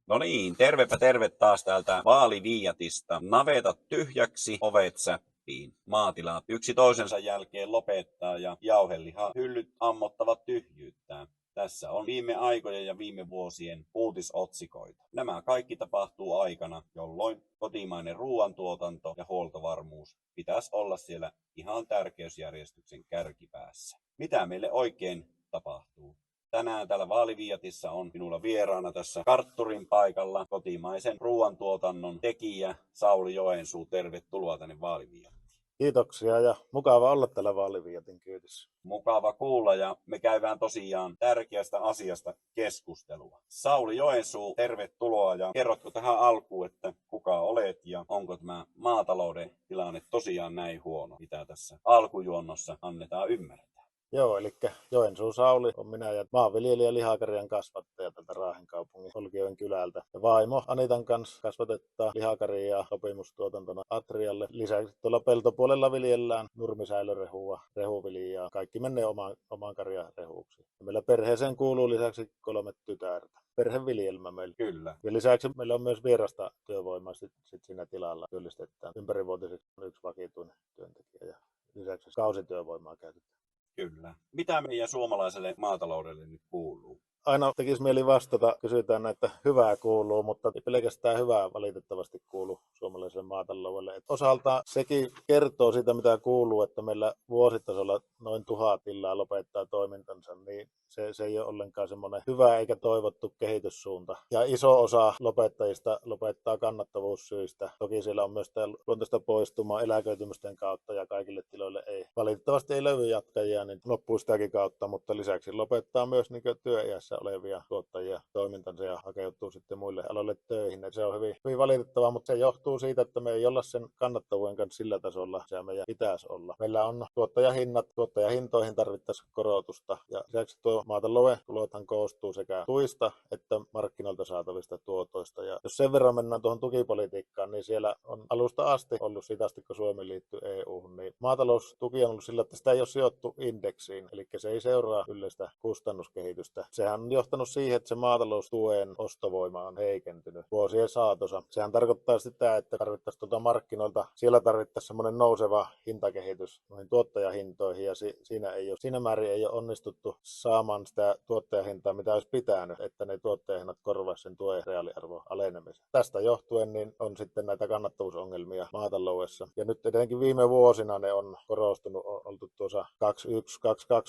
No niin, tervepä terve taas täältä Vaaliviiatista. Navetat tyhjäksi, ovet säppiin. Maatilat yksi toisensa jälkeen lopettaa ja jauheliha hyllyt ammottavat tyhjyyttään. Tässä on viime aikojen ja viime vuosien uutisotsikoita. Nämä kaikki tapahtuu aikana, jolloin kotimainen ruoantuotanto ja huoltovarmuus pitäisi olla siellä ihan tärkeysjärjestyksen kärkipäässä. Mitä meille oikein tapahtuu? Tänään täällä Vaaliviiatissa on minulla vieraana tässä kartturin paikalla kotimaisen ruoantuotannon tekijä Sauli Joensuu. Tervetuloa tänne Vaaliviiattiin. Kiitoksia ja mukava olla täällä Vaaliviiatin kyydissä. Mukava kuulla ja me käydään tosiaan tärkeästä asiasta keskustelua. Sauli Joensuu, tervetuloa ja kerrotko tähän alkuun, että kuka olet ja onko tämä maatalouden tilanne tosiaan näin huono, mitä tässä alkujuonnossa annetaan ymmärtää? Joo, eli Joensuun Sauli on minä ja maanviljelijä lihakarjan kasvattaja tältä Raahen kaupungin Olkijoen kylältä. Ja vaimo Anitan kanssa kasvatetaan lihakarjaa sopimustuotantona Atrialle. Lisäksi tuolla peltopuolella viljellään nurmisäilörehua, rehuviljaa. Kaikki menee oman karjan rehuksi. Ja meillä perheeseen kuuluu lisäksi 3 tytärtä. Perheviljelmä meillä. Kyllä. Ja lisäksi meillä on myös vierasta työvoimaa sit siinä tilalla työllistetään. Ympärivuotisesti on 1 vakituinen työntekijä ja lisäksi kausityövoimaa käytetään. Kyllä. Mitä meidän suomalaiselle maataloudelle nyt kuuluu? Aina tekisi mieli vastata, kysytään, että hyvää kuuluu, mutta ei pelkästään hyvää valitettavasti kuulu suomalaiselle maataloudelle. Et osalta sekin kertoo siitä, mitä kuuluu, että meillä vuositasolla noin 1000 tilaa lopettaa toimintansa, niin se ei ole ollenkaan semmoinen hyvä eikä toivottu kehityssuunta. Ja iso osa lopettajista lopettaa kannattavuussyistä. Toki siellä on myös tämä luontaista poistumaa eläköitymisten kautta ja kaikille tiloille ei valitettavasti ei löydy jatkajia, niin loppuu sitäkin kautta, mutta lisäksi lopettaa myös niin työiässä olevia tuottajia toimintansa ja hakeutuu sitten muille aloille töihin. Et se on hyvin valitettavaa, mutta se johtuu siitä, että me ei olla sen kannattavuuden kanssa sillä tasolla, se meidän pitäisi olla. Meillä on tuottajahintoihin tarvittaisiin korotusta ja lisäksi tuo maatalouden tulothan koostuu sekä tuista että markkinoilta saatavista tuotoista. Ja jos sen verran mennään tuohon tukipolitiikkaan, niin siellä on alusta asti ollut siitä asti, kun Suomi liittyi EU-hun, niin maataloustuki on ollut sillä, että sitä ei ole sijoittu indeksiin, eli se ei seuraa yleistä kustannuskehitystä. Sehän on johtanut siihen, että se maataloustuen ostovoima on heikentynyt vuosien saatossa. Sehän tarkoittaa sitä, että tarvittaisiin tuolta markkinoilta, siellä tarvittaisiin semmoinen nouseva hintakehitys noihin tuottajahintoihin, ja siinä määrin ei ole onnistuttu saamaan sitä tuottajahintaa, mitä olisi pitänyt, että ne tuottajahinnat korvaisivat sen tuen reaaliarvon alenemisen. Tästä johtuen niin on sitten näitä kannattavuusongelmia maataloudessa. Ja nyt etenkin viime vuosina ne on korostunut, oltu tuossa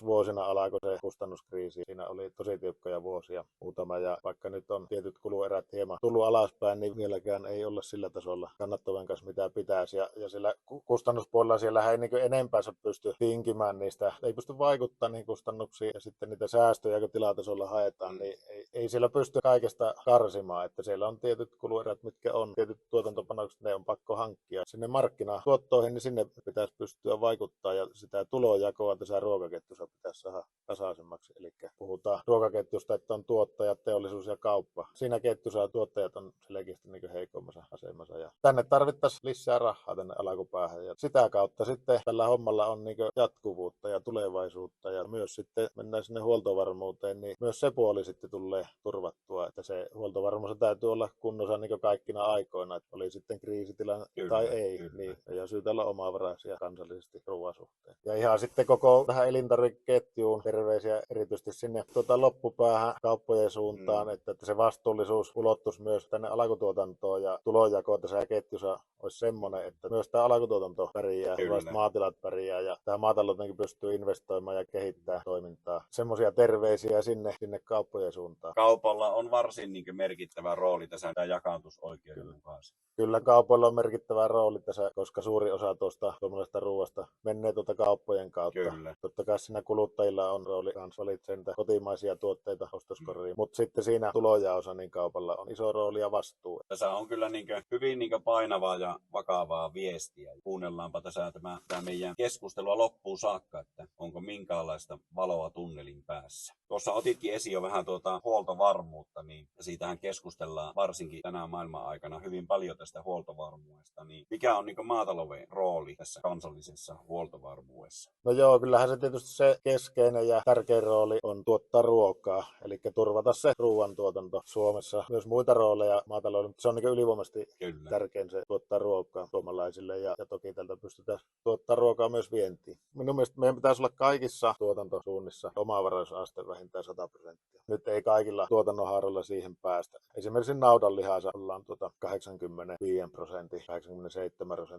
21-22 vuosina alkoi se kustannuskriisi. Siinä oli tosi tiukkoja vuosia muutama, ja vaikka nyt on tietyt kuluerät hieman tullut alaspäin, niin vieläkään ei olla sillä tasolla kannattavan kanssa mitä pitäisi. Ja sillä kustannuspuolella siellä ei niin enempäänsä pysty tinkimään niistä, ei pysty vaikuttamaan niihin kustannuksiin, ja sitten niitä säästöjä, kun tilatasolla haetaan, niin ei siellä pysty kaikesta karsimaan, että siellä on tietyt kuluerät, mitkä on, tietyt tuotantopanokset, ne on pakko hankkia. Sinne markkinatuottoihin, niin sinne pitäisi pystyä vaikuttaa, ja sitä tulonjakoa tässä ruokaketjussa pitäisi saada tasaisemmaksi. Eli puhutaan ruokaketjusta, että on tuottajat, teollisuus ja kauppa. Siinä ketjussa tuottajat on selkeästi niin heikommassa asemassa. Ja tänne tarvittaisiin lisää rahaa tänne alkupäähän. Ja sitä kautta sitten tällä hommalla on niin jatkuvuutta ja tulevaisuutta. Ja myös sitten mennään sinne huoltovarmuuteen, niin myös se puoli sitten tulee turvattua. Että se huoltovarmuus täytyy olla kunnossa niin kaikkina aikoina. Että oli sitten kriisitilanne tai ei, niin ei ole syytä olla omavaraisia kansallisesti ruoan suhteen. Ja ihan sitten koko tähän elintarvikeketjuun terveisiä erityisesti sinne loppupäähän kauppojen suuntaan, että se vastuullisuus ulottuisi myös tänne alkutuotantoon ja tulonjako tässä ketjussa olisi semmoinen, että myös tämä alkutuotanto pärjää, hyvät maatilat pärjää ja tämä maataloutenkin pystyy investoimaan ja kehittämään toimintaa. Semmoisia terveisiä sinne kauppojen suuntaan. Kaupalla on varsin merkittävä rooli tässä jakaantusoikeuden mukaan. Kyllä kaupalla on merkittävä rooli tässä, koska suuri osa tuosta suomalaisesta ruoasta menee kauppojen kautta. Kyllä. Totta kai siinä kuluttajilla on rooli kans valitsen kotimaisia tuotteita ostoskoriin, mutta sitten siinä tulonjaossa niin kaupalla on iso rooli ja vastuu. Tässä on kyllä hyvin niin painavaa ja vakavaa viestiä. Kuunnellaanpa tässä tämä meidän keskustelua loppuun saakka, että onko minkäänlaista valoa tunnelin päässä. Tuossa otitkin esiin jo vähän huoltovarmuutta, niin siitähän keskustellaan varsinkin tänä maailman aikana hyvin paljon tästä huoltovarmuudesta. Niin mikä on niin maatalouden rooli tässä kansallisessa huoltovarmuudessa? No joo, kyllähän se tietysti se keskeinen ja tärkein rooli on tuottaa ruokaa, eli turvata se ruoantuotanto Suomessa. Myös muita rooleja maataloudella, mutta se on niin ylivoimaisesti tärkein se tuottaa ruokaa suomalaisille ja toki tältä pystytään tuottaa ruokaa myös vientiin. Minun mielestä meidän pitäisi olla kaikissa tuotantosuunnissa omavaraisuusaste vähintään 100%. Nyt ei kaikilla tuotannonhaaroilla siihen päästä. Esimerkiksi naudanlihassa ollaan 85%,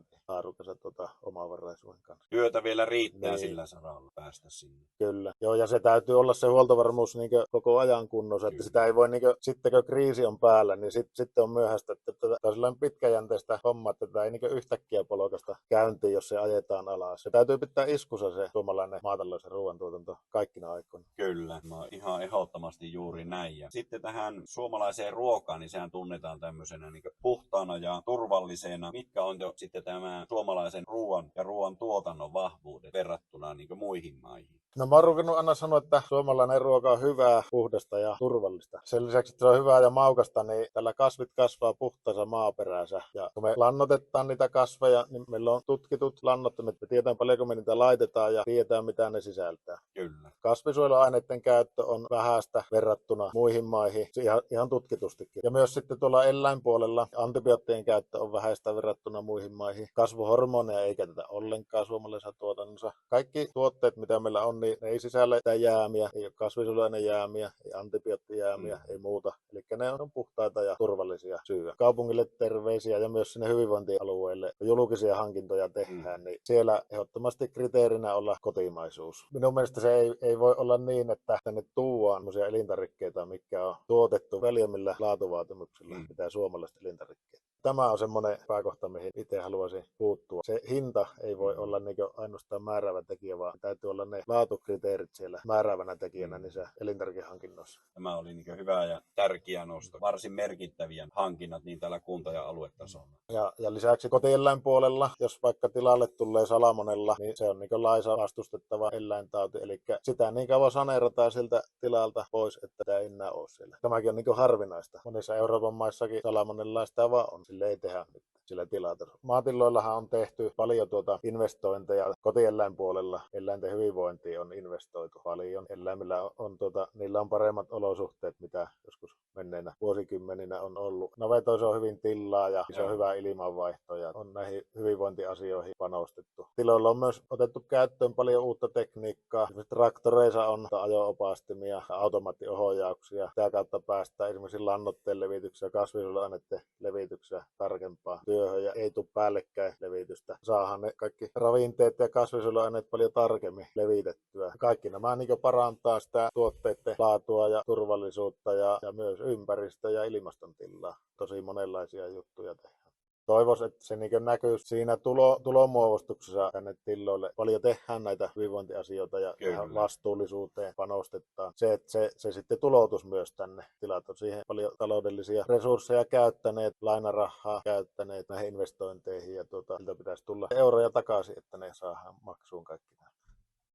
87% haarukassa omavaraisuuden kanssa. Työtä vielä riittää niin. Sillä saralla päästä sinne. Kyllä. Joo, ja se täytyy olla se huoltovarmuus niin koko ajan kunnossa, että sitä ei voi, niin sitten kun kriisi on päällä, niin sitten on myöhäistä, että tämä on sellainen pitkäjänteistä homma, että tätä ei niin yhtäkkiä polokasta käyntiin, jos se ajetaan alas. Se täytyy pitää iskussa se suomalainen maatalous ja ruoantuotanto kaikkina aikoina. Kyllä, no ihan ehdottomasti juuri näin. Ja sitten tähän suomalaiseen ruokaan, niin sehän tunnetaan tämmöisenä niin puhtaana ja turvallisena. Mitkä on jo sitten tämä suomalaisen ruoan ja ruoantuotannon vahvuudet verrattuna niin muihin maihin? No mä oon ruvennut aina sanoa, että suomalainen ruoka on hyvää, puhdasta ja turvallista. Sen lisäksi, että se on hyvää ja maukasta, niin tällä kasvit kasvaa puhtaassa maaperässä. Ja kun me lannotetaan niitä kasveja, niin meillä on tutkitut lannottimet. Me tiedetään paljonko me niitä laitetaan ja tiedetään mitä ne sisältää. Kyllä. Kasvisuojeluaineiden käyttö on vähäistä verrattuna muihin maihin, ihan tutkitustikin. Ja myös sitten tuolla eläinpuolella antibioottien käyttö on vähäistä verrattuna muihin maihin. Kasvuhormoneja ei käytetä ollenkaan suomalaisessa tuotannossa. Kaikki tuotteet, mitä meillä on, niin ne ei sisällä jäämiä, ei ole kasvisuojeluainejäämiä, ei antibioottijäämiä, ei muuta. Eli ne on puhtaita ja turvallisia syödä. Kaupungille terveisiä ja myös sinne hyvinvointialueille, kun julkisia hankintoja tehdään, niin siellä ehdottomasti kriteerinä olla kotimaisuus. Minun mielestä se ei voi olla niin, että tänne tuodaan sellaisia elintarvikkeita, mitkä on tuotettu väljemmillä laatuvaatimuksilla, mitä suomalaiset elintarvikkeet. Tämä on semmoinen pääkohta, mihin itse haluaisin puuttua. Se hinta ei voi olla niin ainoastaan määräävä tekijä, vaan täytyy olla ne laatukriteerit siellä määräävänä tekijänä niissä elintarvikehankinnoissa. Tämä oli niin hyvä ja tärkeä nosto. Varsin merkittäviä hankinnat niin täällä kunta- ja aluetasolla. Ja lisäksi kotieläinpuolella, jos vaikka tilalle tulee salamonella, niin se on niin laissa vastustettava eläintauti. Eli sitä niin kauan saneerataan siltä tilalta pois, että tämä ei enää ole siellä. Tämäkin on niin harvinaista. Monissa Euroopan maissakin salamonella sitä vaan on. Sille ei tehdä mitään sillä tilatasolla. Maatiloillahan on tehty paljon investointeja kotieläinpuolella. Eläinten hyvinvointiin on investoitu paljon. Eläimillä on niillä on paremmat olosuhteet, mitä joskus menneinä vuosikymmeninä on ollut. Navetoissa on hyvin tilaa ja se on hyvä ilmanvaihto ja on näihin hyvinvointiasioihin panostettu. Tiloilla on myös otettu käyttöön paljon uutta tekniikkaa. Esimerkiksi traktoreissa on ajo-opastimia, automaattiohjauksia. Sitä kautta päästään esimerkiksi lannoitteen levityksessä ja kasvisuojeluaineiden levityksessä tarkempaan työhön ja ei tule päällekkäin levitystä. Saadaan ne kaikki ravinteet ja kasvisuojeluaineet paljon tarkemmin levitettyä. Kaikki nämä niin parantaa sitä tuotteiden laatua ja turvallisuutta ja myös ympäristö- ja ilmaston tilaa. Tosi monenlaisia juttuja tehdään. Toivoisin, että se niin näkyy siinä tulonmuodostuksessa tänne tiloille. Paljon tehdään näitä hyvinvointiasioita ja vastuullisuuteen panostetaan. Se, että se sitten tuloutus myös tänne. Tilat on siihen paljon taloudellisia resursseja käyttäneet, lainarahaa käyttäneet näihin investointeihin ja siltä pitäisi tulla euroja takaisin, että ne saadaan maksuun kaikki nämä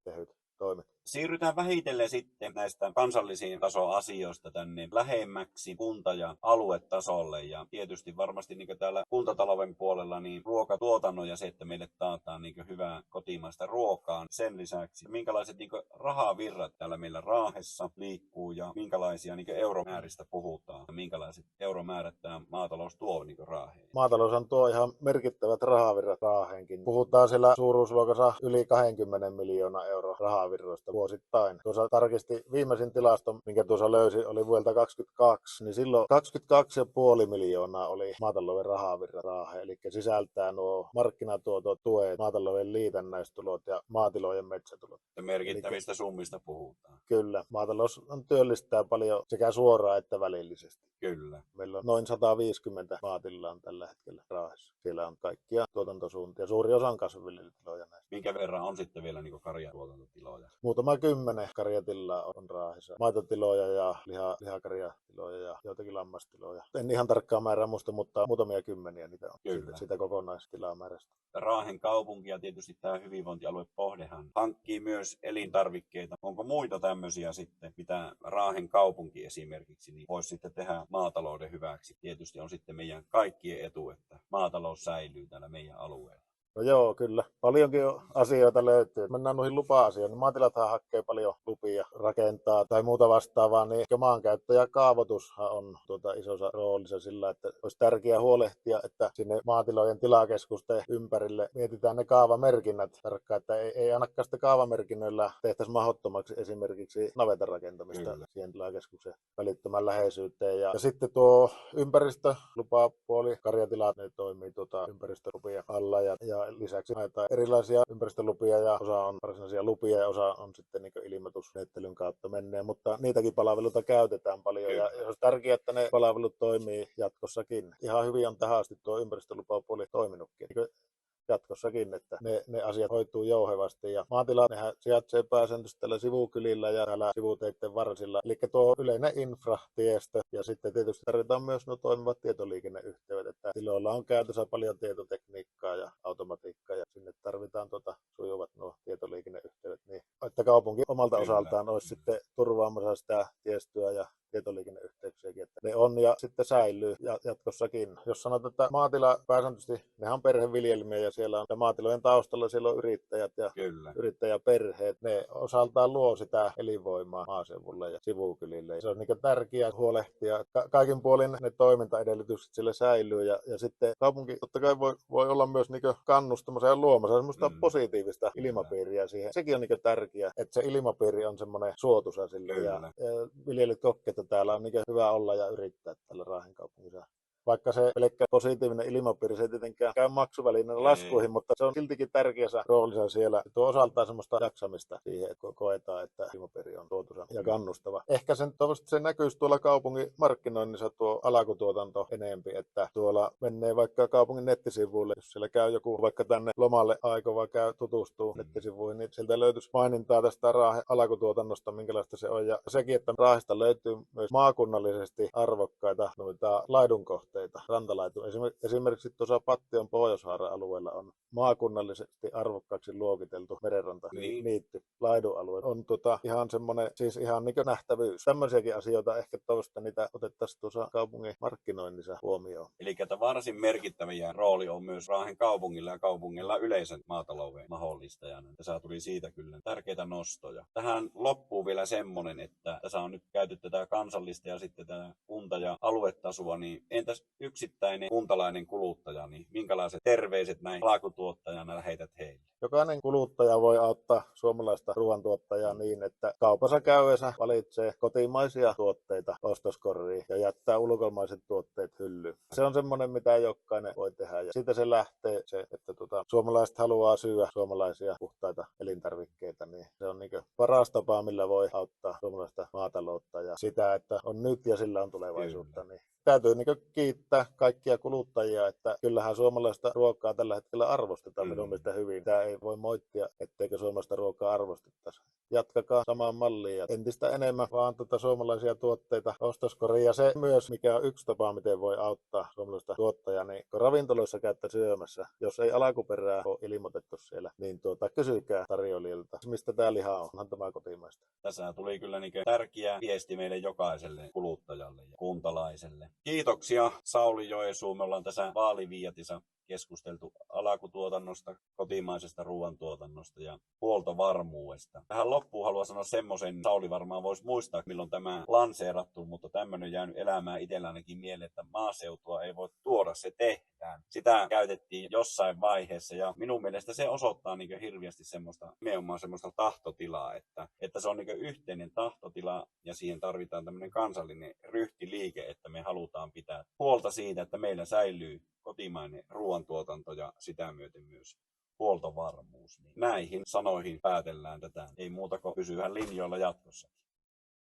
tehyt toimet. Siirrytään vähitellen sitten näistä kansallisiin tasoasioista tänne lähemmäksi kunta- ja aluetasolle. Ja tietysti varmasti niin täällä kuntatalouden puolella niin ruokatuotannon ja se, että meille taataan niin hyvää kotimaista ruokaa. Sen lisäksi minkälaiset niin rahavirrat täällä meillä Raahessa liikkuu ja minkälaisia niin euromääristä puhutaan. Ja minkälaiset euromäärät tämä maatalous tuo niin Raaheen. Maatalous tuo ihan merkittävät rahavirrat Raaheenkin. Puhutaan siellä suuruusluokassa yli 20 miljoonaa euroa rahavirroista vuosittain. Tuossa tarkisti viimeisin tilasto, minkä tuossa löysi, oli vuodelta 2022, niin silloin 22,5 miljoonaa oli maatalouden rahavirra Raaheen, eli sisältää nuo markkinatuotot, tuet, maatalouden liitännäistulot ja maatilojen metsätulot. Ja merkittävistä summista puhutaan. Kyllä, maatalous työllistää paljon sekä suoraan että välillisesti. Kyllä. Meillä on noin 150 maatilaa on tällä hetkellä Raahessa. Siellä on kaikkia tuotantosuuntia. Suuri osa on kasvinviljelytiloja näistä. Minkä verran on sitten vielä niin karjatuotantotiloja? Muutama 10 karjatilaa on Raahessa. Maitotiloja ja lihakarjatiloja ja joitakin lammastiloja. En ihan tarkkaa määrää muista, mutta muutamia kymmeniä niitä on siitä kokonaistilamäärästä. Raahen kaupunki ja tietysti tämä hyvinvointialue Pohdehan hankkii myös elintarvikkeita. Onko muita tämmöisiä sitten, mitä Raahen kaupunki esimerkiksi niin voisi sitten tehdä maatalouden hyväksi? Tietysti on sitten meidän kaikkien etu, että maatalous säilyy täällä meidän alueella. No joo, kyllä. Paljonkin asioita löytyy. Mennään noihin lupa-asioihin. Maatilathan hakee paljon lupia rakentaa tai muuta vastaavaa, niin ehkä maankäyttö ja kaavoitushan on isossa roolissa sillä, että olisi tärkeää huolehtia, että sinne maatilojen tilakeskusten ympärille mietitään ne kaavamerkinnät tarkkaan, että ei ainakaan sitä kaavamerkinnöillä tehtäisi mahdottomaksi esimerkiksi navetan rakentamista Kyllä. siihen tilakeskuksen välittömän läheisyyteen. Ja sitten tuo ympäristölupapuoli, karjatilat, ne toimii ympäristölupia alla ja lisäksi näitä erilaisia ympäristölupia ja osa on varsinaisia lupia ja osa on sitten niin ilmoitusmenettelyn kautta menneen, mutta niitäkin palveluita käytetään paljon. Kyllä. Ja olisi tärkeää, että ne palvelut toimii jatkossakin. Ihan hyvin on tähän asti tuo ympäristölupapuoli toiminutkin. Jatkossakin, että ne asiat hoituu jouhevasti. Ja maatilat, nehän sijaitsee pääsääntöisesti tällä sivukylillä ja täällä sivuteiden varsilla. Eli tuo yleinen infratiestö ja sitten tietysti tarvitaan myös nuo toimivat tietoliikenneyhteydet. Että tiloilla on käytössä paljon tietotekniikkaa ja automatiikkaa ja sinne tarvitaan sujuvat nuo tietoliikenneyhteydet. Niin, että kaupunki omalta osaltaan olisi sitten turvaamassa sitä tiestöä ja tietoliikenneyhteyksiäkin, että ne on ja sitten säilyy jatkossakin. Jos sanotaan, että maatila pääsääntöisesti, nehän on perheviljelmiä ja siellä on maatilojen taustalla, siellä on yrittäjät ja yrittäjäperheet. Ne osaltaan luo sitä elinvoimaa maaseudulle ja sivukylille. Se on niin tärkeää huolehtia, että kaikin puolin ne toimintaedellytykset sille säilyy ja sitten kaupunki totta kai voi olla myös niin kannustamassa ja luomassa semmoista positiivista ilmapiiriä siihen. Sekin on niin tärkeää, että se ilmapiiri on semmoinen suotuisa sille ja viljelyt kokee, että täällä on niin hyvä olla ja yrittää tällä Raahen kaupungissa. Vaikka se pelkkä positiivinen ilmapiiri, se ei tietenkään käy maksuvälineen laskuihin, mutta se on siltikin tärkeässä roolissa siellä. Tuo osaltaan semmoista jaksamista siihen, että koetaan, että ilmapiiri on suotuisa ja kannustava. Ehkä se näkyisi tuolla kaupungin markkinoinnissa tuo alakutuotanto enempi, että tuolla menee vaikka kaupungin nettisivuille, jos siellä käy joku vaikka tänne lomalle aikova käy tutustuu nettisivuihin, niin sieltä löytyisi mainintaa tästä Raahen alakutuotannosta, minkälaista se on. Ja sekin, että Raahesta löytyy myös maakunnallisesti arvokkaita noita laidunkohteita. Rantalaitu. Esimerkiksi tuossa Pattion Pohjoishaaren alueella on maakunnallisesti arvokkaaksi luokiteltu merenrantaniitty laidualue. On ihan semmoinen, siis ihan niin kuin nähtävyys. Tämmöisiäkin asioita ehkä tuosta niitä otettaisiin tuossa kaupungin markkinoinnissa huomioon. Eli varsin merkittäviä rooli on myös Raahen kaupungilla ja kaupungilla yleisen maatalouden mahdollistajana. Tässä tuli siitä kyllä tärkeitä nostoja. Tähän loppuu vielä semmoinen, että tässä on nyt käyty tätä kansallista ja sitten tätä kunta- ja aluetasoa, niin entäs yksittäinen kuntalainen kuluttaja, niin minkälaiset terveiset näin alkutuottajana lähetät heille? Jokainen kuluttaja voi auttaa suomalaista ruoantuottajaa niin, että kaupassa käydessä valitsee kotimaisia tuotteita ostoskoriin ja jättää ulkomaiset tuotteet hyllyyn. Se on semmoinen, mitä jokainen voi tehdä ja siitä se lähtee se, että suomalaiset haluaa syödä suomalaisia puhtaita elintarvikkeita, niin se on niin paras tapa, millä voi auttaa suomalaista maataloutta ja sitä, että on nyt ja sillä on tulevaisuutta. Niin täytyy kiittää kaikkia kuluttajia, että kyllähän suomalaista ruokaa tällä hetkellä arvostetaan minun mielestä hyvin. Tämä ei voi moittia, etteikö suomalaista ruokaa arvostettaisi. Jatkakaa samaan malliin ja entistä enemmän vaan suomalaisia tuotteita ostoskoriin. Ja se myös, mikä on yksi tapa, miten voi auttaa suomalaista tuottajaa, niin kun ravintoloissa käytte syömässä, jos ei alkuperää ole ilmoitettu siellä, niin kysykää tarjoilijalta, mistä tämä liha on. Onhan tämä kotimaista. Tässä tuli kyllä tärkeä viesti meille jokaiselle kuluttajalle ja kuntalaiselle. Kiitoksia Sauli Joensuu. Me ollaan tässä Vaaliviiatissa keskusteltu alakutuotannosta, kotimaisesta ruoantuotannosta ja huoltovarmuudesta. Tähän loppuun haluan sanoa semmoisen, Sauli varmaan voisi muistaa, milloin tämä lanseerattu, mutta tämmöinen jäänyt elämään itsellä ainakin mieleen, että maaseutua ei voi tuoda, se tehdään. Sitä käytettiin jossain vaiheessa ja minun mielestä se osoittaa hirveästi nimenomaan semmoista tahtotilaa, että se on yhteinen tahtotila ja siihen tarvitaan tämmöinen kansallinen ryhtiliike, että me halutaan pitää huolta siitä, että meillä säilyy kotimainen ruoantuotanto ja sitä myöten myös huoltovarmuus. Niin näihin sanoihin päätellään tätä. Ei muuta kuin pysyhän linjoilla jatkossa.